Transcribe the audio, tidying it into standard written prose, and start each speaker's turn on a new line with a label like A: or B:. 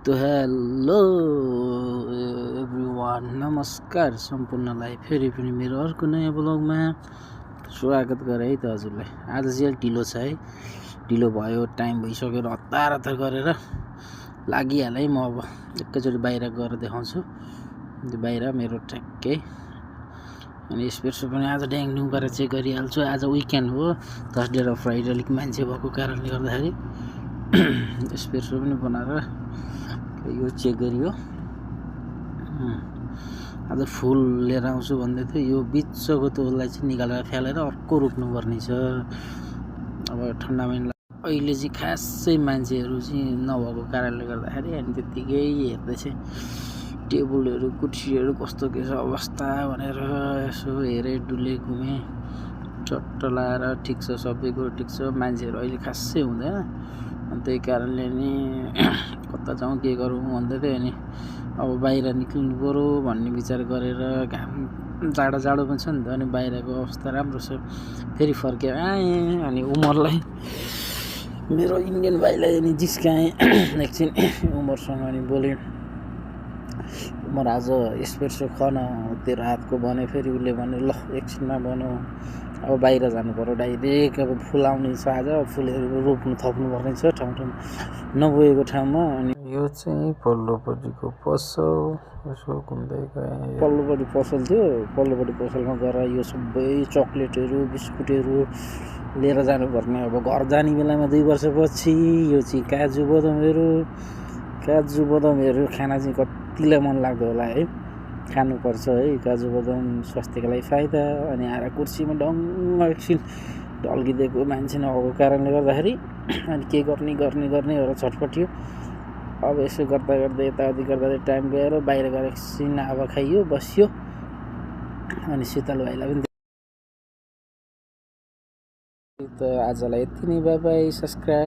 A: तो hello everyone, नमस्कार सम्पूर्णलाई फेरि पनि मेरो अर्को नयाँ ब्लगमा स्वागत गरे है त हजुरलाई। आज चाहिँ ढिलो छ है, ढिलो भयो, टाइम भइसक्यो, हतार हतार गरेर लागिहालेँ। म अब एकैचोटि बाहिर गएर देखाउँछु। त्यो बाहिर मेरो ठ्याक्कै अनि स्पेसो पनि आज ड्याङडुङ गरेर चेक गरिहाल्छु। आज विकेन्ड हो, थर्सडे र फ्राइडे अलिक मान्छे भएको कारणले गर्दाखेरि स्पेसो पनि बनाएर यो चेक गरियो। आज फुल लिएर आउँछु भन्दै थियो। यो बिचको तोललाई चाहिँ निकालेर फ्यालेर अर्को रोप्नुपर्ने छ। अब ठन्डा महिना अहिले चाहिँ खासै मान्छेहरू चाहिँ नभएको कारणले गर्दाखेरि अनि त्यत्तिकै हेर्दै चाहिँ टेबलहरू कुर्सीहरू कस्तो के छ अवस्था भनेर यसो हेरेँ, डुले, घुमेँ, चट्ट लाएर ठिक छ, सबै कुरो ठिक छ। मान्छेहरू अहिले खासै हुँदैन, अनि त्यही कारणले नि कता जाउँ के गरौँ भन्दै थियो। अनि अब बाहिर निक्लिनु पऱ्यो भन्ने विचार गरेर, घाम जाडो पनि छ नि त, अनि बाहिरको अवस्था राम्रो छ। फेरि फर्केर आएँ अनि उमरलाई, मेरो इन्डियन भाइलाई अनि जिस्काएँ एकछिन उमरसँग। अनि बोलेँ, उमर आज एस्प्रेसो खन, तेरो हातको भने। फेरि उसले भने ल एकछिनमा बनाऊ, अब बाहिर जानु पर्यो डाइरेक्ट। अब फुल आउने छ, आज फुलहरू रोप्नु थप्नुपर्ने छ ठाउँ ठाउँ नगएको ठाउँमा। अनि यो चाहिँ पल्लोपट्टिको पसल, यसो घुम्दै गएँ। पल्लोपट्टि पसल थियो, पल्लोपट्टि पसलमा गएर यो सबै चक्लेटहरू, बिस्कुटहरू लिएर जानुपर्ने। अब घर जाने बेलामा 2 वर्षपछि यो चाहिँ काजु बदामहरू खान चाहिँ कतिलाई मन लाग्दो होला है, खानुपर्छ है। काजु बदाम स्वास्थ्यको लागि फाइदा। अनि आएर कुर्सीमा डङ्ग एकछिन ढल्किदिएको, मान्छे नभएको कारणले गर्दाखेरि अनि के गर्ने एउटा छटपटियो। अब यसो गर्दा यताउति गर्दा टाइम गएर बाहिर गएर एकछिन हावा खाइयो, बसियो। अनि शीतल भाइलाई पनि त आजलाई यति नै, बाई बाई, सब्सक्राइब।